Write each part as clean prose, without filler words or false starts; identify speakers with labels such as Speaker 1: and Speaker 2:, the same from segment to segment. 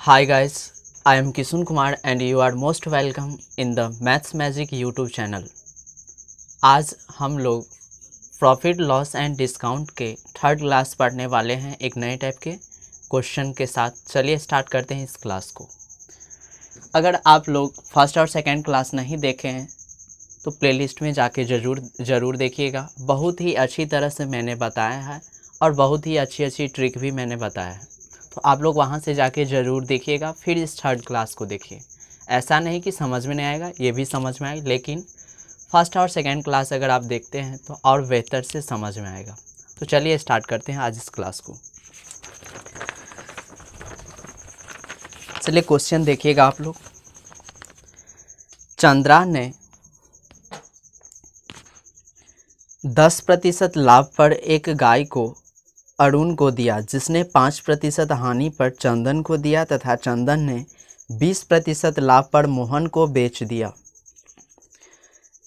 Speaker 1: Hi guys, I am Kishun Kumar and you are most welcome in the Maths Magic YouTube channel। आज हम लोग profit loss and discount के third class पढ़ने वाले हैं एक नए टाइप के क्वेश्चन के साथ। चलिए स्टार्ट करते हैं इस क्लास को। अगर आप लोग फर्स्ट और सेकंड क्लास नहीं देखे हैं तो प्लेलिस्ट में जाके ज़रूर देखिएगा। बहुत ही अच्छी तरह से मैंने बताया है और बहुत ही अच्छी ट्रिक भी मैंने बताया है, तो आप लोग वहाँ से जाके ज़रूर देखिएगा, फिर इस थर्ड क्लास को देखिए। ऐसा नहीं कि समझ में नहीं आएगा, ये भी समझ में आएगा, लेकिन फर्स्ट और सेकंड क्लास अगर आप देखते हैं तो और बेहतर से समझ में आएगा। तो चलिए स्टार्ट करते हैं आज इस क्लास को। चलिए क्वेश्चन देखिएगा आप लोग। चंद्रा ने 10% लाभ पर एक गाय को अरुण को दिया, जिसने 5% हानि पर चंदन को दिया तथा चंदन ने 20% लाभ पर मोहन को बेच दिया।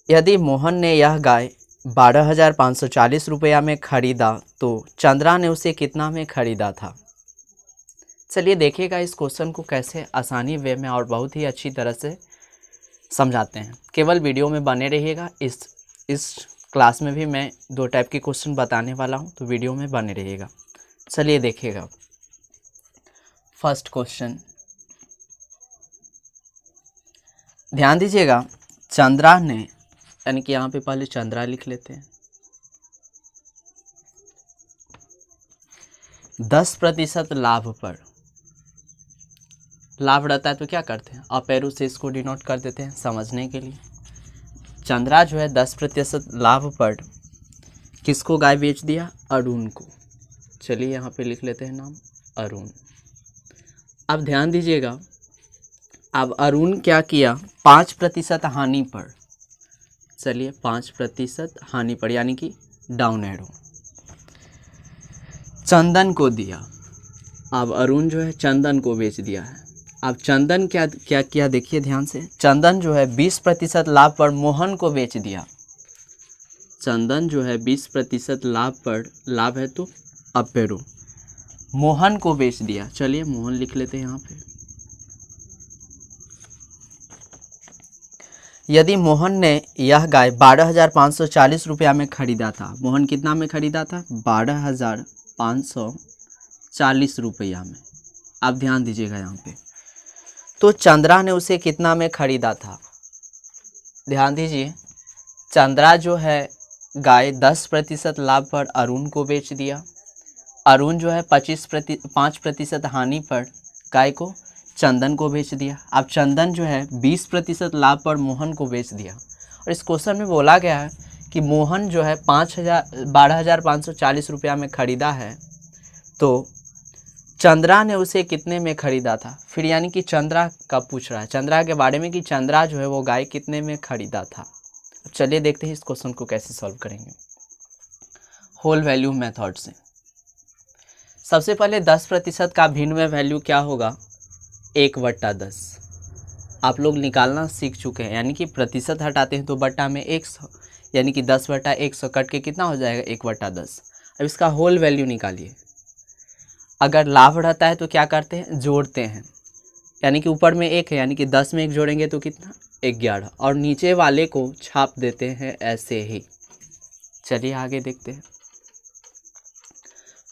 Speaker 1: यदि मोहन ने यह गाय 12,540 रुपया में खरीदा तो चंद्रा ने उसे कितना में खरीदा था। चलिए देखिएगा इस क्वेश्चन को कैसे आसानी वे में और बहुत ही अच्छी तरह से समझाते हैं। केवल वीडियो में बने रहिएगा। इस क्लास में भी मैं दो टाइप के क्वेश्चन बताने वाला हूं, तो वीडियो में बने रहिएगा। चलिए देखिएगा फर्स्ट क्वेश्चन, ध्यान दीजिएगा। चंद्रा ने, यानी कि यहाँ पे पहले चंद्रा लिख लेते हैं, 10% लाभ पर, लाभ रहता है तो क्या करते हैं, अप एरो से इसको डिनोट कर देते हैं समझने के लिए। चंद्रा जो है 10% लाभ पर किसको गाय बेच दिया, अरुण को। चलिए यहाँ पे लिख लेते हैं नाम अरुण। अब ध्यान दीजिएगा, अब अरुण क्या किया, 5% हानि पर, चलिए 5% हानि पर यानी कि डाउन एरो चंदन को दिया। अब अरुण जो है चंदन को बेच दिया है। अब चंदन क्या किया देखिए ध्यान से। चंदन जो है 20% लाभ पर मोहन को बेच दिया। चंदन जो है 20% लाभ पर, लाभ है तो अप एरो, मोहन को बेच दिया। चलिए मोहन लिख लेते हैं यहाँ पे। यदि मोहन ने यह गाय 12,540 रुपया में खरीदा था, मोहन कितना में खरीदा था, 12,540 रुपया में। अब ध्यान दीजिएगा यहाँ पे, तो चंद्रा ने उसे कितना में खरीदा था। ध्यान दीजिए, चंद्रा जो है गाय 10% लाभ पर अरुण को बेच दिया। अरुण जो है 5% हानि पर गाय को चंदन को बेच दिया। अब चंदन जो है 20% लाभ पर मोहन को बेच दिया। और इस क्वेश्चन में बोला गया है कि मोहन जो है 12,540 रुपया में खरीदा है, तो चंद्रा ने उसे कितने में खरीदा था। फिर यानी कि चंद्रा का पूछ रहा है, चंद्रा के बारे में कि चंद्रा जो है वो गाय कितने में खरीदा था। चलिए देखते हैं इस क्वेश्चन को कैसे सॉल्व करेंगे होल वैल्यू मेथड से। सबसे पहले 10% का भिन्न में वैल्यू क्या होगा, 1/10। आप लोग निकालना सीख चुके हैं, यानी कि प्रतिशत हटाते हैं तो बट्टा में 100, यानी कि 10/100 कट के कितना हो जाएगा, 1/10। अब इसका होल वैल्यू निकालिए। अगर लाभ रहता है तो क्या करते हैं, जोड़ते हैं, यानी कि ऊपर में 1 है, यानी कि 10 में 1 जोड़ेंगे तो कितना, 11, और नीचे वाले को छाप देते हैं ऐसे ही। चलिए आगे देखते हैं।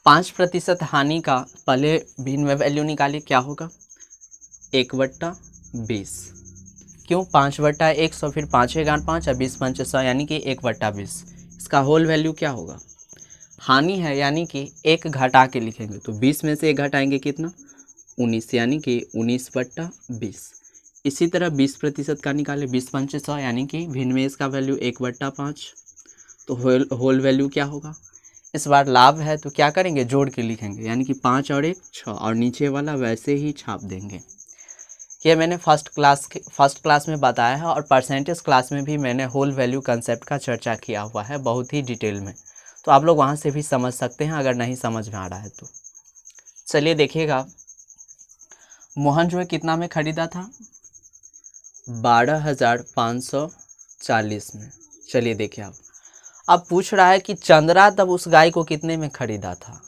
Speaker 1: 5% हानि का पहले भिन्न में वैल्यू निकालिए, क्या होगा, 1/20। क्यों, 5/100, फिर 5 × 5 और 20 × 100, यानी कि 1/20। इसका होल वैल्यू क्या होगा, हानि है यानी कि 1 घटा के लिखेंगे, तो 20 में से 1 घटाएंगे कितना, 19, यानी कि 19/20। इसी तरह 20% का निकाले, 20 × 5 = 100, यानी कि भिन्न में इसका वैल्यू 1/5। तो होल वैल्यू क्या होगा। इस बार लाभ है तो क्या करेंगे, जोड़ के लिखेंगे, यानी कि 5 और 1 6, और नीचे वाला वैसे ही छाप देंगे। ये मैंने फर्स्ट क्लास में बताया है, और परसेंटेज क्लास में भी मैंने होल वैल्यू कंसेप्ट का चर्चा किया हुआ है बहुत ही डिटेल में, तो आप लोग वहाँ से भी समझ सकते हैं अगर नहीं समझ में आ रहा है तो। चलिए देखिएगा, मोहन जो है कितना में खरीदा था, 12,540 में। चलिए देखिए, अब पूछ रहा है कि चंद्रा तब उस गाय को कितने में खरीदा था,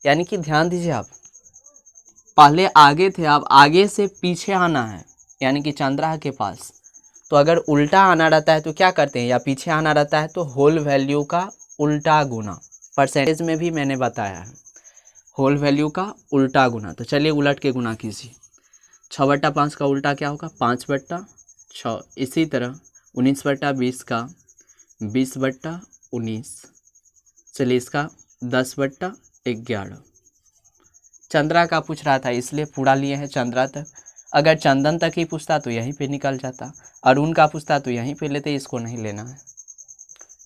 Speaker 1: यानी कि ध्यान दीजिए आप, पहले आगे थे, अब आगे से पीछे आना है, यानी कि चंद्रा के पास। तो अगर उल्टा आना रहता है तो क्या करते हैं, या पीछे आना रहता है तो होल वैल्यू का उल्टा गुना। परसेंटेज में भी मैंने बताया है, होल वैल्यू का उल्टा गुना। तो चलिए उलट के गुना कीजिए। 6/5 का उल्टा क्या होगा, 5/6। इसी तरह 19/20 का 20/19। चलिए इसका 10/11। चंद्रा का पूछ रहा था इसलिए पूरा लिए हैं चंद्रा तक। अगर चंदन तक ही पूछता तो यहीं पे निकल जाता, अरुण का पूछता तो यहीं पे लेते, इसको नहीं लेना है।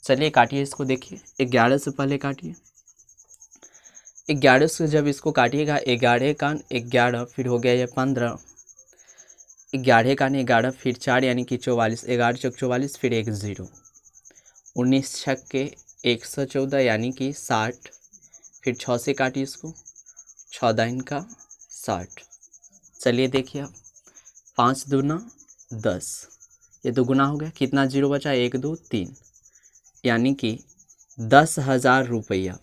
Speaker 1: चलिए काटिए इसको, देखिए 11 से पहले काटिए। 11 से जब इसको काटिएगा, 11 का 11, फिर हो गया ये 15, 11 का 11, फिर 4 यानी कि 44, 11 चौक 44, फिर 1 0, 19 छक्के 114 यानी कि 60, फिर 6 से काटिए इसको, 6 दाइन का 60। चलिए देखिए अब 5 दूना 10, ये तो गुना हो गया, कितना जीरो बचा, 1 2 3, यानी कि 10,000 रुपया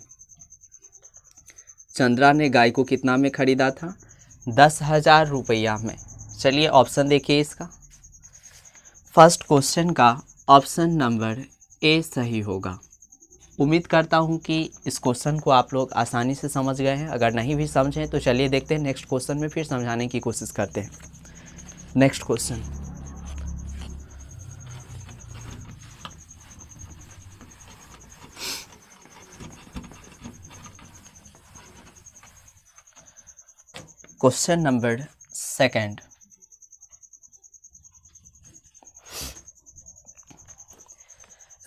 Speaker 1: चंद्रा ने गाय को कितना में खरीदा था, 10,000 रुपया में। चलिए ऑप्शन देखिए इसका। फर्स्ट क्वेश्चन का ऑप्शन नंबर ए सही होगा। उम्मीद करता हूं कि इस क्वेश्चन को आप लोग आसानी से समझ गए हैं। अगर नहीं भी समझें तो चलिए देखते हैं नेक्स्ट क्वेश्चन में, फिर समझाने की कोशिश करते हैं। Next question, question number second.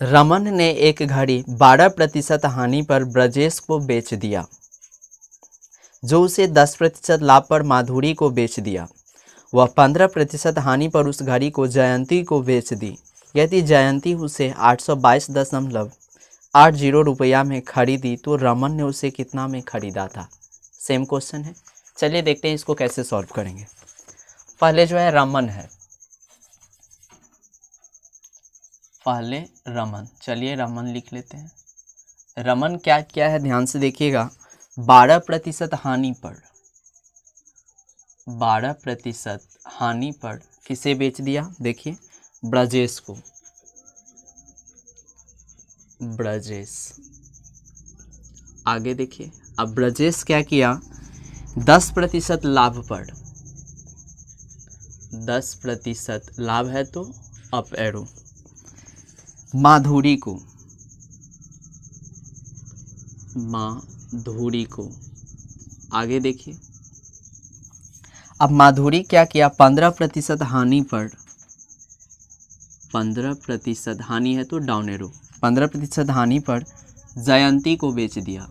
Speaker 1: Raman ने एक घड़ी 12% हानि पर ब्रजेश को बेच दिया, जो उसे 10% लाभ पर माधुरी को बेच दिया। वह 15% हानि पर उस घड़ी को जयंती को बेच दी। यदि जयंती उसे 822.80 रुपया में खरीदी तो रमन ने उसे कितना में खरीदा था। सेम क्वेश्चन है, चलिए देखते हैं इसको कैसे सॉल्व करेंगे। पहले जो है रमन है, पहले रमन, चलिए रमन लिख लेते हैं। रमन क्या क्या है ध्यान से देखिएगा, 12% हानि पर, 12% हानि पर किसे बेच दिया, देखिए ब्रजेश को, ब्रजेश। आगे देखिए, अब ब्रजेश क्या किया, 10% लाभ पर, 10% लाभ है तो अप एरो, माधुरी को, माधुरी को। आगे देखिए, अब माधुरी क्या किया, 15% हानि पर, 15% हानि है तो डाउन एरो, 15% हानि पर जयंती को बेच दिया,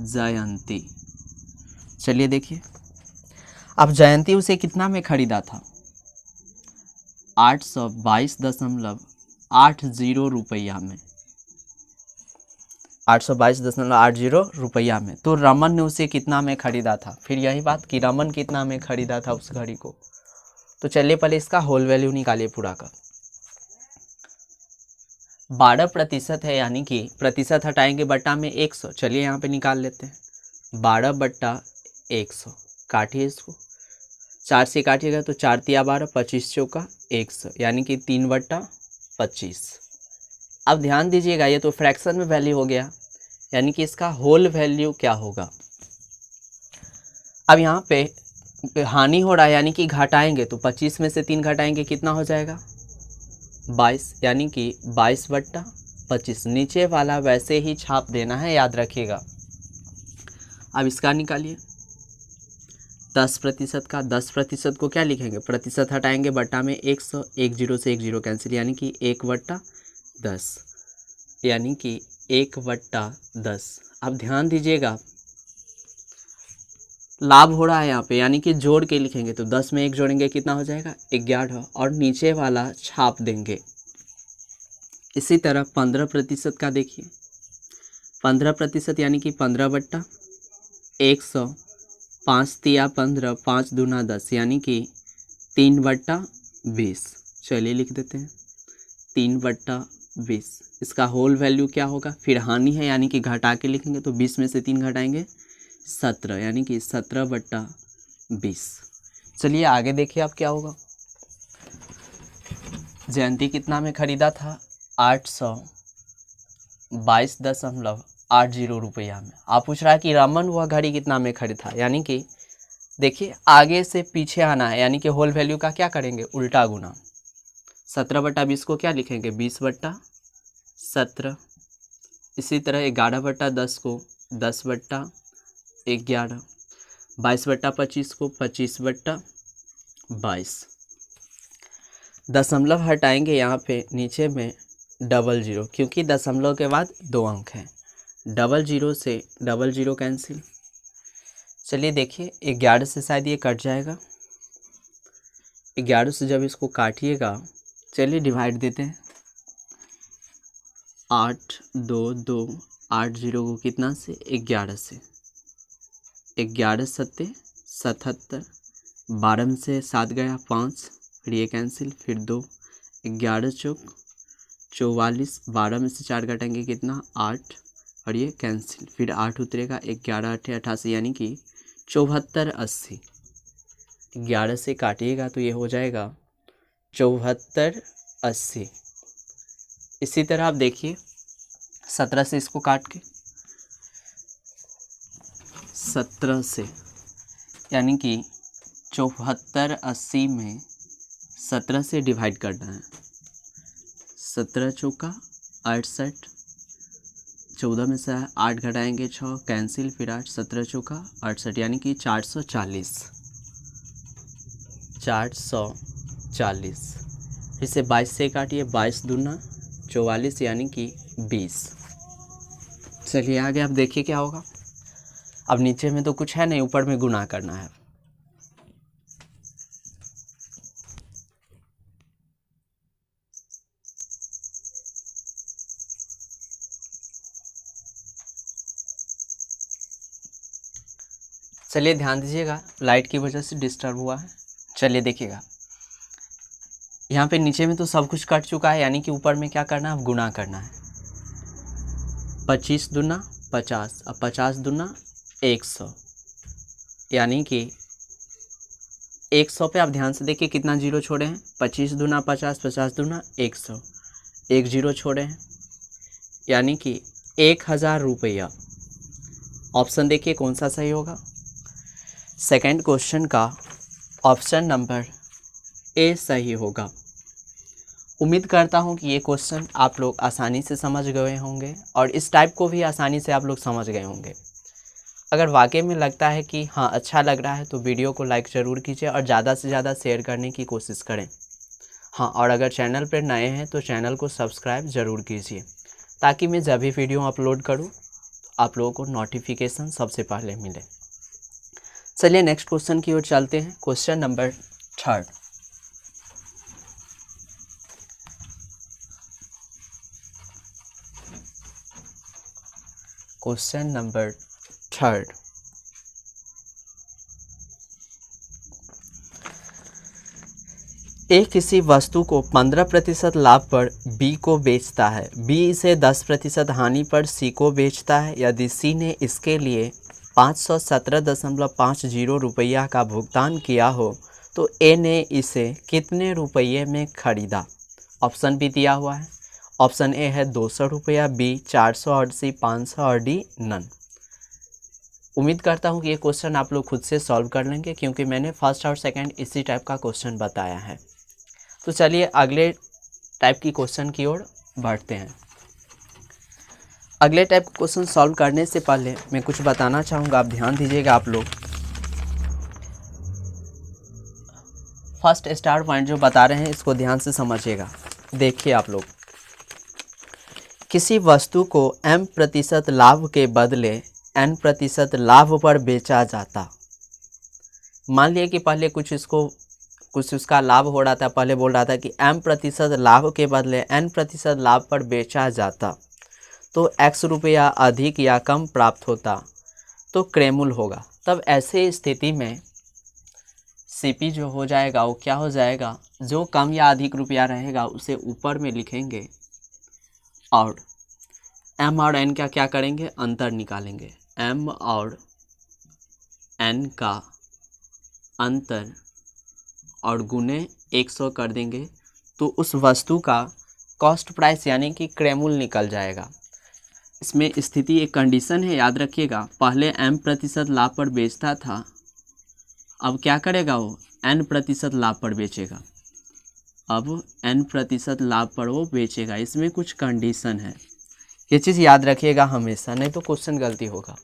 Speaker 1: जयंती। चलिए देखिए, अब जयंती उसे कितना में खरीदा था, 822.80 रुपया में, 822.80 रुपया में। तो रमन ने उसे कितना में खरीदा था, फिर यही बात कि रमन कितना में खरीदा था उस घड़ी को। तो चलिए पहले इसका होल वैल्यू निकालिए पूरा का। 12% है यानी कि प्रतिशत हटाएंगे बट्टा में 100, चलिए यहाँ पे निकाल लेते हैं। 12/100, काटिए इसको, 4 से काटिएगा तो 4 तिया 12, 25 चौका 100, यानी कि 3/25। अब ध्यान दीजिएगा, ये तो फ्रैक्शन में वैल्यू हो गया, यानी कि इसका होल वैल्यू क्या होगा। अब यहाँ पे हानि हो रहा है यानी कि घटाएंगे, तो 25 में से 3 घटाएंगे कितना हो जाएगा, 22, यानी कि 22/25। नीचे वाला वैसे ही छाप देना है, याद रखिएगा। अब इसका निकालिए, 10% का, 10% को क्या लिखेंगे, प्रतिशत हटाएंगे बट्टा में 100, 1 0 से 1 0 कैंसिल, यानी कि 1/10, यानी कि 1/10। अब ध्यान दीजिएगा, लाभ हो रहा है यहाँ पे, यानी कि जोड़ के लिखेंगे, तो 10 में 1 जोड़ेंगे कितना हो जाएगा, 11, और नीचे वाला छाप देंगे। इसी तरह 15% का देखिए, 15% यानी कि 15/100, 5 तिया 15, 5 दूना 10, यानी कि 3/20। चलिए लिख देते हैं 3/20। इसका होल वैल्यू क्या होगा, फिर हानि है यानी कि घटा के लिखेंगे, तो 20 में से 3 घटाएंगे 17 यानी कि 17/20। चलिए आगे देखिए आप क्या होगा। जयंती कितना में खरीदा था? 822.80 रुपया में। आप पूछ रहा है कि रमन वह घड़ी कितना में खरीदा, यानी कि देखिए आगे से पीछे आना है, यानी कि होल वैल्यू का क्या करेंगे? उल्टा गुना। 17/20 को क्या लिखेंगे? 20/17। इसी तरह 11/10 को 10/11। 22/25 को 25/22। दशमलव हटाएंगे यहाँ पे नीचे में 00, क्योंकि दशमलव के बाद 2 अंक हैं। 00 से 00 कैंसिल। चलिए देखिए 11 से शायद ये कट जाएगा। 11 से जब इसको काटिएगा, चलिए डिवाइड देते हैं। 8 2 2 8 0 को कितना से? 11 से। 11 सत्ते 77। 12 में से 7 गया 5, फिर ये कैंसिल, फिर 2। 11 चौक 44। 12 में से 4 घटाएंगे कितना? 8, और ये कैंसिल, फिर 8 उतरेगा। 11 8 88 यानी कि 7480। 11 से काटिएगा तो ये हो जाएगा 7480। इसी तरह आप देखिए 17 से इसको काट के, 17 से यानी कि 7480 में 17 से डिवाइड करना है। 17 चौका 68। 14 में से 8 घटाएंगे 6, कैंसिल, फिर 8। 17 चौका 68 यानी कि 440। 440। इसे 22 से काटिए। 22 दूना 44 यानी कि 20। चलिए आगे आप देखिए क्या होगा। अब नीचे में तो कुछ है नहीं, ऊपर में गुना करना है। चलिए ध्यान दीजिएगा, लाइट की वजह से डिस्टर्ब हुआ है। चलिए देखिएगा, यहाँ पे नीचे में तो सब कुछ कट चुका है, यानी कि ऊपर में क्या करना है? अब गुना करना है। 25 दूना 50, अब 50 दूना 100, यानी कि 100 पे आप ध्यान से देखिए कितना जीरो छोड़े हैं। 25 दूना 50, 50 दूना 100, 1 जीरो छोड़े हैं, यानी कि 1000 रुपया। ऑप्शन देखिए कौन सा सही होगा। सेकंड क्वेश्चन का ऑप्शन नंबर ए सही होगा। उम्मीद करता हूं कि ये क्वेश्चन आप लोग आसानी से समझ गए होंगे और इस टाइप को भी आसानी से आप लोग समझ गए होंगे। अगर वाकई में लगता है कि हाँ अच्छा लग रहा है तो वीडियो को लाइक ज़रूर कीजिए और ज़्यादा से ज़्यादा शेयर करने की कोशिश करें। हाँ, और अगर चैनल पर नए हैं तो चैनल को सब्सक्राइब ज़रूर कीजिए, ताकि मैं जब भी वीडियो अपलोड करूँ तो आप लोगों को नोटिफिकेशन सबसे पहले मिले। चलिए नेक्स्ट क्वेश्चन की ओर चलते हैं। Question number 3। Question number 3। ए किसी वस्तु को 15% लाभ पर बी को बेचता है। बी इसे 10% हानि पर सी को बेचता है। यदि सी ने इसके लिए 517.50 रुपया का भुगतान किया हो तो ए ने इसे कितने रुपये में खरीदा? ऑप्शन भी दिया हुआ है। ऑप्शन ए है 200 रुपया, बी 480, 500 और डी नन। उम्मीद करता हूँ कि ये क्वेश्चन आप लोग खुद से सॉल्व कर लेंगे, क्योंकि मैंने फर्स्ट और सेकंड इसी टाइप का क्वेश्चन बताया है। तो चलिए अगले टाइप की क्वेश्चन की ओर बढ़ते हैं। अगले टाइप क्वेश्चन सॉल्व करने से पहले मैं कुछ बताना चाहूँगा, आप ध्यान दीजिएगा। आप लोग फर्स्ट स्टार पॉइंट जो बता रहे हैं इसको ध्यान से समझिएगा। देखिए आप लोग, किसी वस्तु को m% लाभ के बदले n% लाभ पर बेचा जाता। मान लिया कि पहले कुछ उसका लाभ हो रहा था, पहले बोल रहा था कि m% लाभ के बदले n% लाभ पर बेचा जाता तो x रुपया अधिक या कम प्राप्त होता तो क्रयमूल्य होगा। तब ऐसे स्थिति में CP जो हो जाएगा वो क्या हो जाएगा? जो कम या अधिक रुपया रहेगा उसे ऊपर में लिखेंगे और m और n का क्या करेंगे? अंतर निकालेंगे। m और n का अंतर और गुने 100 कर देंगे तो उस वस्तु का कॉस्ट प्राइस यानी कि क्रयमूल्य निकल जाएगा। इसमें स्थिति एक कंडीशन है, याद रखिएगा। पहले m% लाभ पर बेचता था, अब क्या करेगा वो n% लाभ पर बेचेगा। अब n% लाभ पर वो बेचेगा। इसमें कुछ कंडीशन है, ये चीज़ याद रखिएगा हमेशा, नहीं तो क्वेश्चन गलती होगा।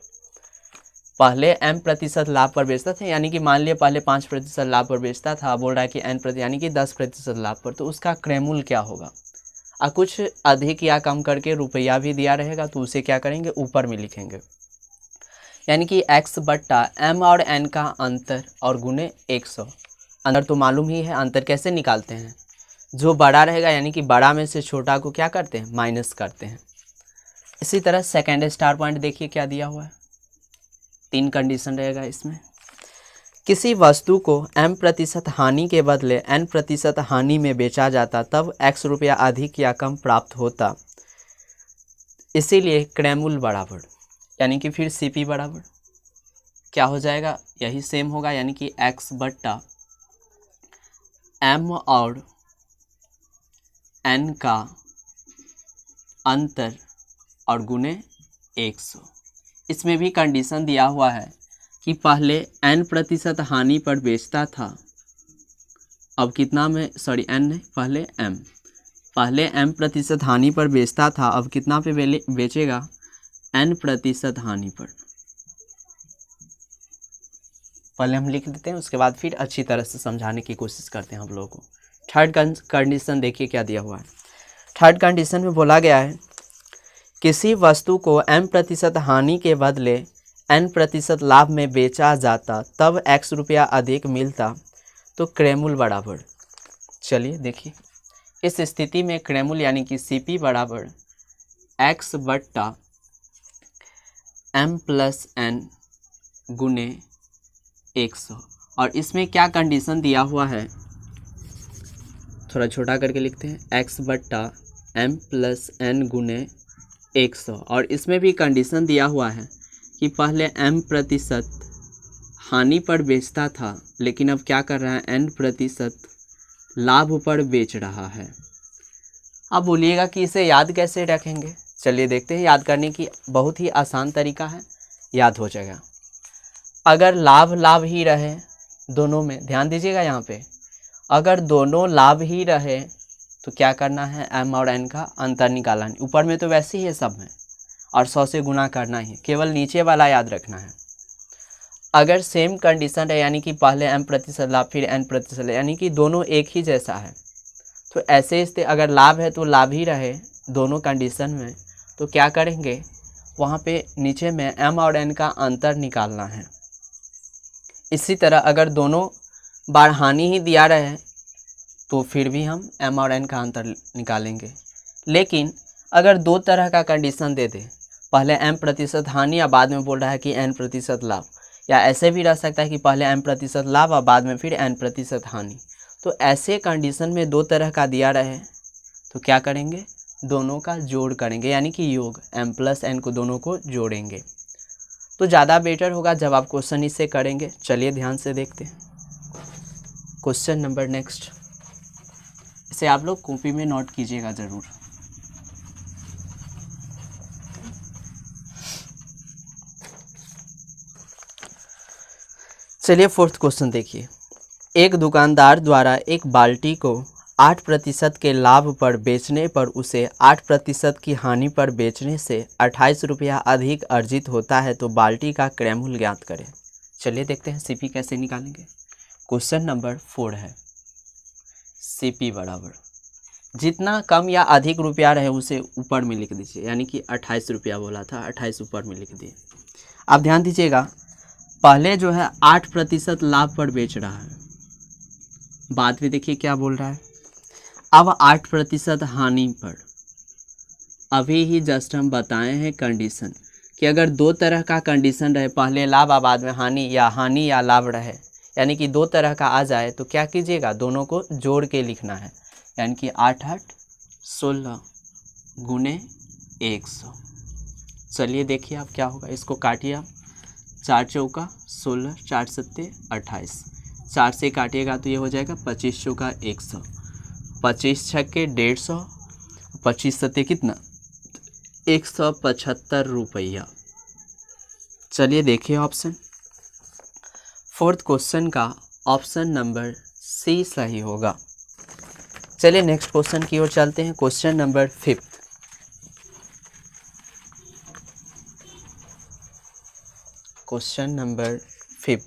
Speaker 1: पहले m% लाभ पर बेचता था, यानी कि मान लिया पहले 5% लाभ पर बेचता था, बोल रहा है कि n% यानी कि 10% लाभ पर, तो उसका क्रयमूल्य क्या होगा। और कुछ अधिक या कम करके रुपया भी दिया रहेगा, तो उसे क्या करेंगे ऊपर में लिखेंगे, यानी कि x बट्टा m और n का अंतर और गुने 100। अंतर तो मालूम ही है, अंतर कैसे निकालते हैं, जो बड़ा रहेगा यानी कि बड़ा में से छोटा को क्या करते हैं, माइनस करते हैं। इसी तरह सेकेंड स्टार पॉइंट देखिए क्या दिया हुआ है, 3 कंडीशन रहेगा इसमें। किसी वस्तु को m% हानि के बदले n% हानि में बेचा जाता तब x रुपया अधिक या कम प्राप्त होता, इसीलिए क्रयमूल्य बराबर, यानी कि फिर CP बराबर क्या हो जाएगा, यही सेम होगा, यानी कि x बट्टा m और n का अंतर और गुने 100। इसमें भी कंडीशन दिया हुआ है कि पहले n% हानि पर बेचता था, अब कितना में, सॉरी n नहीं, पहले m% हानि पर बेचता था, अब कितना पे बेचेगा, n% हानि पर। पहले हम लिख देते हैं, उसके बाद फिर अच्छी तरह से समझाने की कोशिश करते हैं हम लोगों को। थर्ड कंडीशन देखिए क्या दिया हुआ है। थर्ड कंडीशन में बोला गया है किसी वस्तु को m% हानि के बदले n% लाभ में बेचा जाता तब x रुपया अधिक मिलता, तो क्रयमूल्य बराबर। चलिए देखिए, इस स्थिति में क्रयमूल्य यानी कि CP बराबर x बट्टा m प्लस n गुने 100। और इसमें क्या कंडीशन दिया हुआ है, थोड़ा छोटा करके लिखते हैं, x बट्टा m प्लस n गुने 100। और इसमें भी कंडीशन दिया हुआ है कि पहले m% हानि पर बेचता था, लेकिन अब क्या कर रहा है, n% लाभ पर बेच रहा है। अब बोलिएगा कि इसे याद कैसे रखेंगे, चलिए देखते हैं। याद करने की बहुत ही आसान तरीका है, याद हो जाएगा। अगर लाभ ही रहे दोनों में, ध्यान दीजिएगा यहाँ पे, अगर दोनों लाभ ही रहे तो क्या करना है, m और n का अंतर निकालना है। ऊपर में तो वैसे ही है सब में, और 100 से गुना करना ही, केवल नीचे वाला याद रखना है। अगर सेम कंडीशन है, यानी कि पहले m% लाभ फिर n%, यानी कि दोनों एक ही जैसा है, तो ऐसे इससे अगर लाभ है तो लाभ ही रहे दोनों कंडीशन में, तो क्या करेंगे, वहाँ पे नीचे में m और n का अंतर निकालना है। इसी तरह अगर दोनों बार हानि ही दिया रहे तो फिर भी हम m और n का अंतर निकालेंगे। लेकिन अगर दो तरह का कंडीशन दे दे, पहले m% हानि या बाद में बोल रहा है कि n% लाभ, या ऐसे भी रह सकता है कि पहले m% लाभ और बाद में फिर n% हानि, तो ऐसे कंडीशन में दो तरह का दिया रहे तो क्या करेंगे, दोनों का जोड़ करेंगे, यानी कि योग, m प्लस n को दोनों को जोड़ेंगे, तो ज़्यादा बेटर होगा जब आप क्वेश्चन इससे करेंगे। चलिए ध्यान से देखते हैं क्वेश्चन नंबर नेक्स्ट। इसे आप लोग कॉपी में नोट कीजिएगा ज़रूर। चलिए फोर्थ क्वेश्चन देखिए। एक दुकानदार द्वारा एक बाल्टी को 8% के लाभ पर बेचने पर उसे 8% की हानि पर बेचने से 28 रुपया अधिक अर्जित होता है, तो बाल्टी का क्रयमूल्य ज्ञात करें। चलिए देखते हैं CP कैसे निकालेंगे। क्वेश्चन नंबर 4 है, CP बराबर जितना कम या अधिक रुपया रहे उसे ऊपर में लिख दीजिए, यानी कि 28 रुपया बोला था, 28 ऊपर में लिख दिए। आप ध्यान दीजिएगा, पहले जो है 8% लाभ पर बेच रहा है, बाद में देखिए क्या बोल रहा है, अब 8% हानि पर। अभी ही जस्ट हम बताए हैं कंडीशन कि अगर दो तरह का कंडीशन रहे, पहले लाभ और बाद में हानि या लाभ रहे, यानी कि दो तरह का आ जाए, तो क्या कीजिएगा, दोनों को जोड़ के लिखना है, यानी कि 8 8 16 गुने 100। चलिए देखिए आप क्या होगा, इसको काटिए आप, 4 चौका 16, 4 सत्ते 28, 4 से काटिएगा तो ये हो जाएगा 25 चौका 100, 25 छक्के 150, 25 सत्ते कितना 175 रुपया। चलिए देखिए ऑप्शन। फोर्थ क्वेश्चन का ऑप्शन नंबर सी सही होगा। चलिए नेक्स्ट क्वेश्चन की ओर चलते हैं। Question number 5। क्वेश्चन नंबर 5,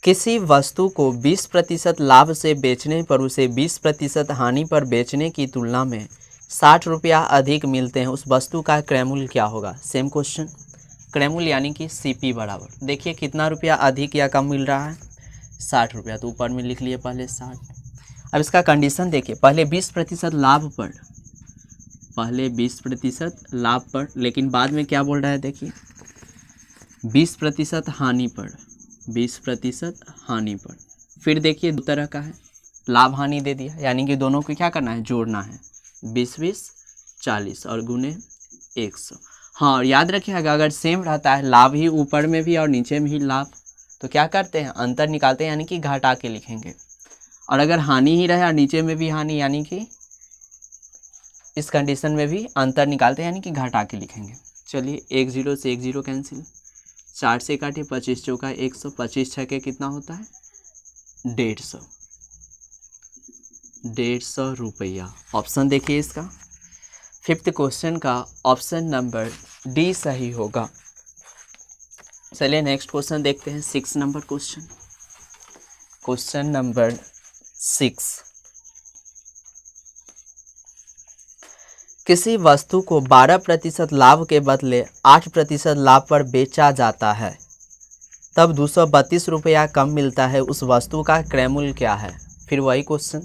Speaker 1: किसी वस्तु को 20% लाभ से बेचने पर उसे 20% हानि पर बेचने की तुलना में 60 रुपया अधिक मिलते हैं, उस वस्तु का क्रय मूल्य क्या होगा। सेम क्वेश्चन, क्रय मूल्य यानी कि सीपी बराबर, देखिए कितना रुपया अधिक या कम मिल रहा है 60 रुपया, तो ऊपर में लिख लिए पहले 60। अब इसका कंडीशन देखिए, पहले 20% लाभ पर, पहले 20% लाभ पर, लेकिन बाद में क्या बोल रहा है देखिए 20% हानि पर, 20% हानि पर। फिर देखिए दो तरह का है, लाभ हानि दे दिया, यानी कि दोनों को क्या करना है, जोड़ना है, 20 20 40 और गुने 100। हाँ, और याद रखिएगा अगर सेम रहता है, लाभ ही ऊपर में भी और नीचे में ही लाभ, तो क्या करते हैं अंतर निकालते हैं, यानी कि घटा के लिखेंगे। और अगर हानि ही रहे और नीचे में भी हानि, यानी कि इस कंडीशन में भी अंतर निकालते हैं, यानी कि घटा के लिखेंगे। चलिए 1 0 से 1 0 कैंसिल, 4 से काटे 25 चौका 100, 25 छक्के कितना होता है 150 रुपया। ऑप्शन देखिए इसका, 5th क्वेश्चन का ऑप्शन नंबर डी सही होगा। चलिए नेक्स्ट क्वेश्चन देखते हैं। 6 नंबर क्वेश्चन, क्वेश्चन नंबर 6, किसी वस्तु को 12% लाभ के बदले 8% लाभ पर बेचा जाता है, तब 232 रुपया कम मिलता है, उस वस्तु का क्रय मूल्य क्या है। फिर वही क्वेश्चन,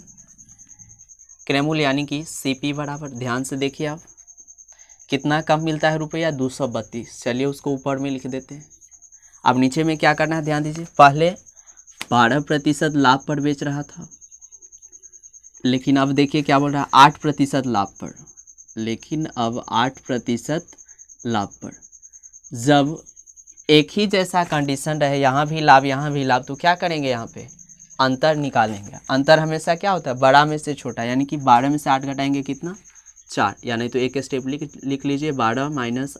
Speaker 1: क्रय मूल्य यानी कि सीपी बराबर, ध्यान से देखिए आप, कितना कम मिलता है रुपया 232। चलिए उसको ऊपर में लिख देते हैं। अब नीचे में क्या करना है ध्यान दीजिए, पहले 12% लाभ पर बेच रहा था, लेकिन अब देखिए क्या बोल रहा है 8% लाभ पर, लेकिन अब 8% लाभ पर। जब एक ही जैसा कंडीशन रहे, यहाँ भी लाभ यहाँ भी लाभ, तो क्या करेंगे यहाँ पे अंतर निकालेंगे। अंतर हमेशा क्या होता है, बड़ा में से छोटा, यानी कि 12 में से 8 घटाएंगे कितना 4, या नहीं तो एक स्टेप लिख लीजिए 12 -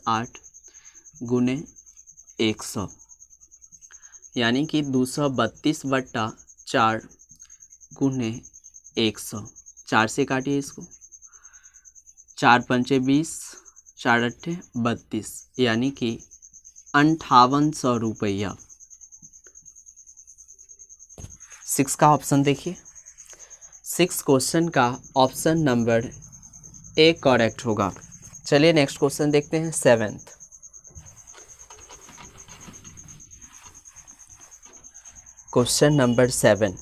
Speaker 1: 8 गुने 100, यानी कि 232/4 गुने 100। 4 से काटिए इसको, 4 पंचे 20, 4 अट्ठे 32, यानी कि 5800 रुपया। 6 का ऑप्शन देखिए, 6 क्वेश्चन का ऑप्शन नंबर ए करेक्ट होगा। चलिए नेक्स्ट क्वेश्चन देखते हैं। 7th क्वेश्चन नंबर 7,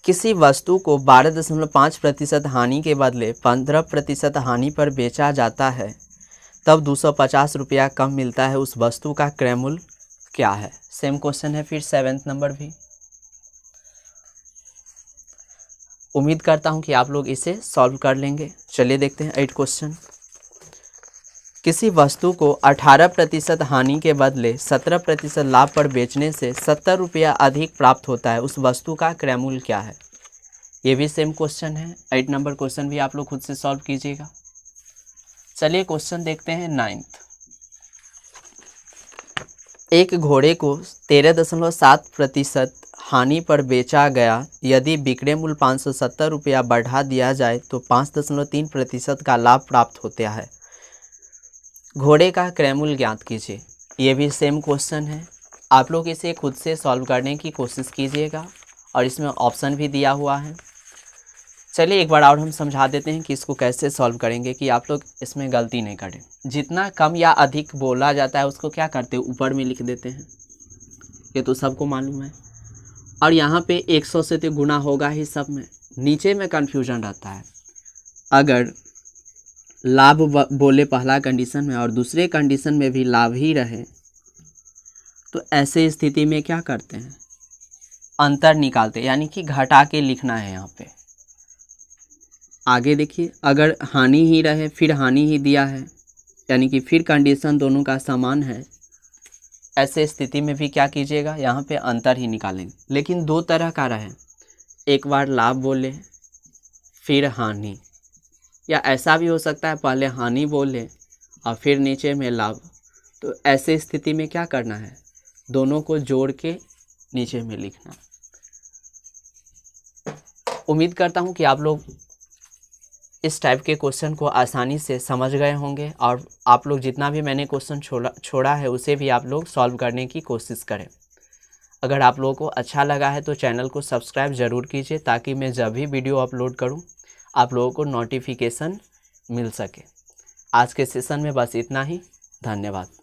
Speaker 1: किसी वस्तु को 12.5% हानि के बदले 15% हानि पर बेचा जाता है, तब 250 रुपया कम मिलता है, उस वस्तु का क्रय मूल्य क्या है। सेम क्वेश्चन है फिर 7th नंबर भी। उम्मीद करता हूं कि आप लोग इसे सॉल्व कर लेंगे। चलिए देखते हैं 8 क्वेश्चन, किसी वस्तु को 18% हानि के बदले 17% लाभ पर बेचने से 70 रुपया अधिक प्राप्त होता है, उस वस्तु का क्रय मूल्य क्या है। ये भी सेम क्वेश्चन है, 8 नंबर क्वेश्चन भी आप लोग खुद से सॉल्व कीजिएगा। चलिए क्वेश्चन देखते हैं 9th, एक घोड़े को 13.7% हानि पर बेचा गया, यदि विक्रय मूल्य 570 रुपया बढ़ा दिया जाए तो 5.3% का लाभ प्राप्त होता है। घोड़े का क्रय मूल्य ज्ञात कीजिए। ये भी सेम क्वेश्चन है, आप लोग इसे खुद से सॉल्व करने की कोशिश कीजिएगा और इसमें ऑप्शन भी दिया हुआ है। चलिए एक बार और हम समझा देते हैं कि इसको कैसे सॉल्व करेंगे, कि आप लोग इसमें गलती नहीं करें। जितना कम या अधिक बोला जाता है उसको क्या करते हैं, ऊपर में लिख देते हैं, ये तो सबको मालूम है। और यहाँ पे 100 से तो गुना होगा ही सब में, नीचे में कन्फ्यूजन रहता है। अगर लाभ बोले पहला कंडीशन में और दूसरे कंडीशन में भी लाभ ही रहे, तो ऐसे स्थिति में क्या करते हैं, अंतर निकालते, यानी कि घटा के लिखना है यहाँ पे। आगे देखिए, अगर हानि ही रहे, फिर हानि ही दिया है यानी कि फिर कंडीशन दोनों का समान है, ऐसे स्थिति में भी क्या कीजिएगा, यहाँ पे अंतर ही निकालेंगे। लेकिन दो तरह का रहे, एक बार लाभ बोले फिर हानि, या ऐसा भी हो सकता है पहले हानि बोले और फिर नीचे में लाभ। तो ऐसे स्थिति में क्या करना है, दोनों को जोड़ के नीचे में लिखना। उम्मीद करता हूँ कि आप लोग इस टाइप के क्वेश्चन को आसानी से समझ गए होंगे और आप लोग जितना भी मैंने क्वेश्चन छोड़ा है उसे भी आप लोग सॉल्व करने की कोशिश करें। अगर आप लोगों को अच्छा लगा है तो चैनल को सब्सक्राइब ज़रूर कीजिए, ताकि मैं जब भी वीडियो अपलोड करूं आप लोगों को नोटिफिकेशन मिल सके। आज के सेशन में बस इतना ही। धन्यवाद।